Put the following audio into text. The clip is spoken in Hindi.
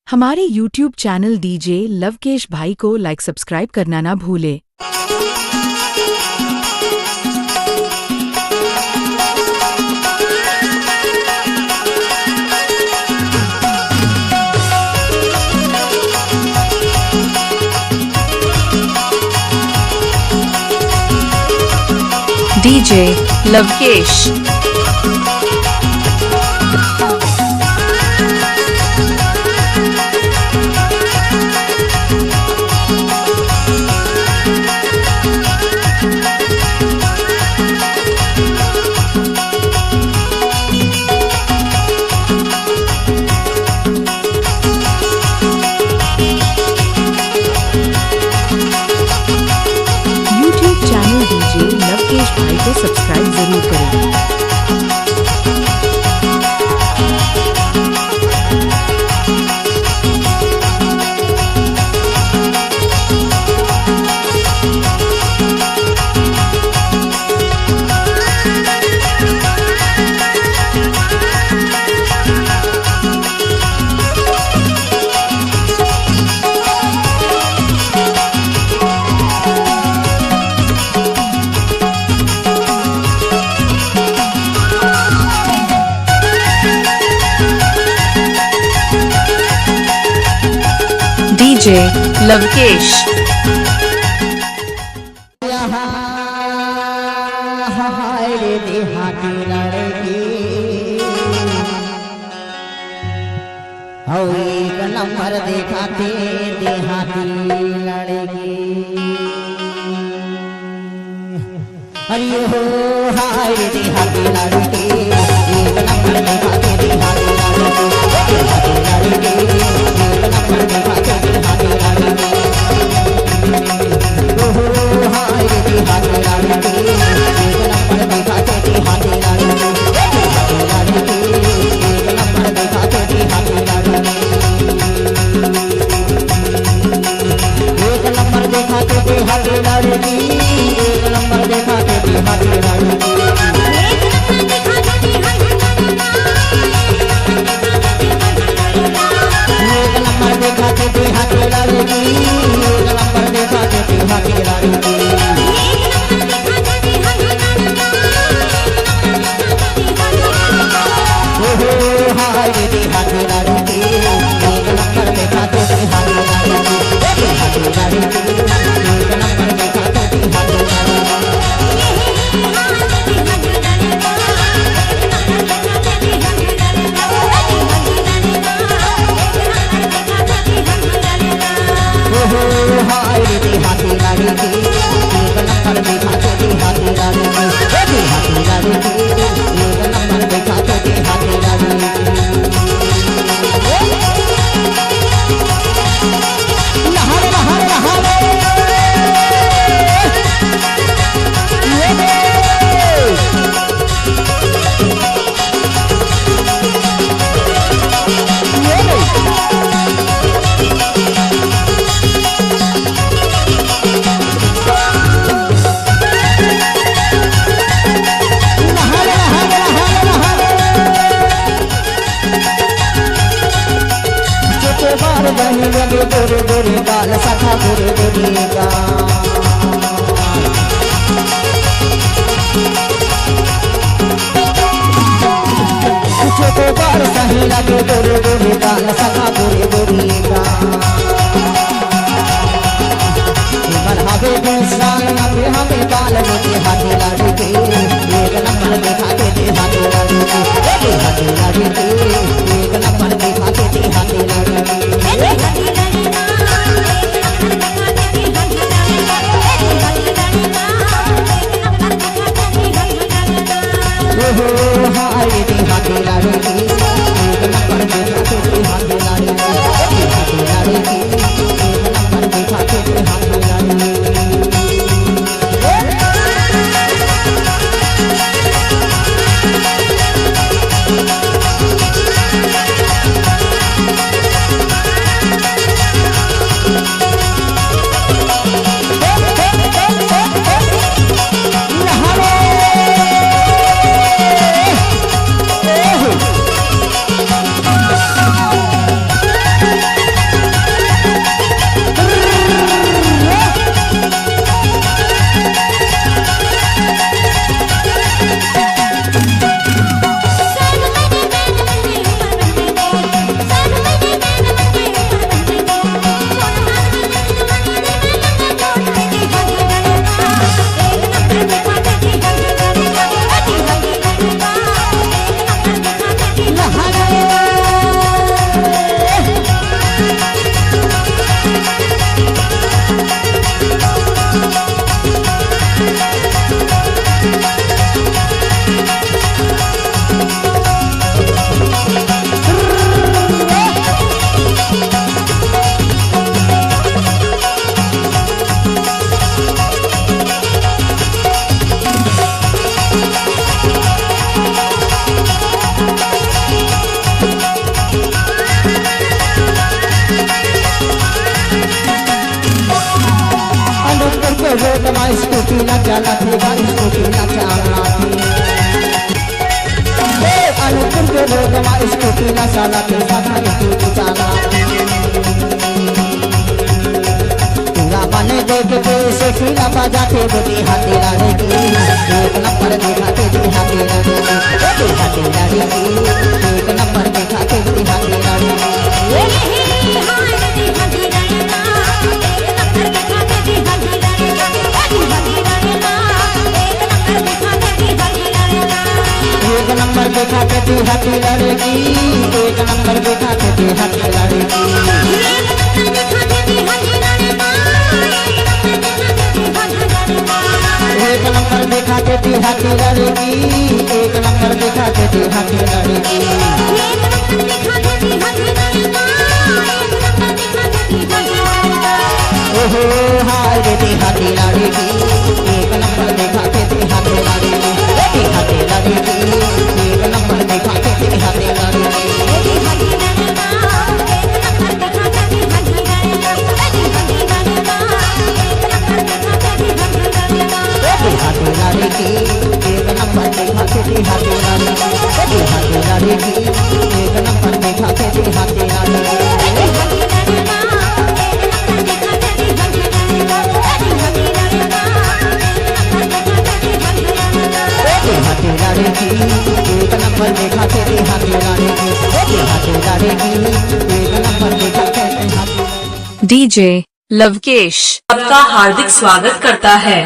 हमारे YouTube चैनल डीजे लवकेश भाई को लाइक सब्सक्राइब करना ना भूले। डीजे लवकेश लवकेश भाई को सब्सक्राइब जरूर करें। डीजे लवकेश देहाती लड़की एक नंबर देखाते देहाती लड़की। अरे हो हाय देहाती लड़की एक नंबर देखाते देहाती लड़की। एक नंबर देखाते देहाती लड़की। हो हाय देहाती लड़की एक नंबर देखाते देहाती लड़की। एक नंबर देखाते देहाती लड़की। एक नंबर देखाते देहाती लड़की। एक नंबर देखाते देहाती लड़की। एक नंबर देखाते देहाती लड़की। एक नंबर देखाते देहाती लड़की। ओ हाय देहाती लड़की एक नंबर देखाते देहाती लड़की। देहाती लड़की एक नंबर देखाते देहाती लड़की। हाय देहाती लड़की एक नंबर देखाते देहाती लड़की। देहाती लड़की एक नंबर देखाते देहाती लड़की। लहर लहर लहर बनी बनी गोरे गोरे गाल सखा गोरे गोरे गाल। तुझे तो बार सही लगे गोरे गोरे गाल सखा गोरे गोरे गाल। बढ़ावे इंसान अबे हमें बाल में देहाती लड़की। एक नंबर देखाते देहाती लड़की। देहाती लड़की एक नंबर देखाते देहाती लड़की। हाय देहाती लड़की एक नंबर देखाते देहाती लड़की। स्कूटी ना चलाते स्कूटी ना चलाते अनुपुर के लोग स्कूटी ना चलाते स्कूटी चलाते पूरा बने देख के सेठी ना बजाते बुद्धि हाथी लड़की एक नंबर दिखाते हाथी लड़की हाथी लड़की एक नंबर दिखाते हाथी लड़की एक नंबर दिखाते थी हाथी लड़की एक नंबर दिखाते थी हाथी लड़की एक नंबर दिखाते थी हाथी लड़की एक नंबर दिखाते थी हाथी लड़की ओहो हाय रे हाथी लड़की एक नंबर दिखाते थी हाथी लड़की हाथी लड़की एक नंबर दिखाते थी हाथी लड़की हाथी लड़की एक नंबर दिखाते थी हाथी लड़की हाथी लड़की एक नंबर दिखाते थी हाथी लड़की हाथी लड़की एक नंबर दिखाते थे हाथी लड़की हाथी लड़की एक नंबर दिखाते थे हाथी। डीजे लवकेश आपका हार्दिक स्वागत करता है।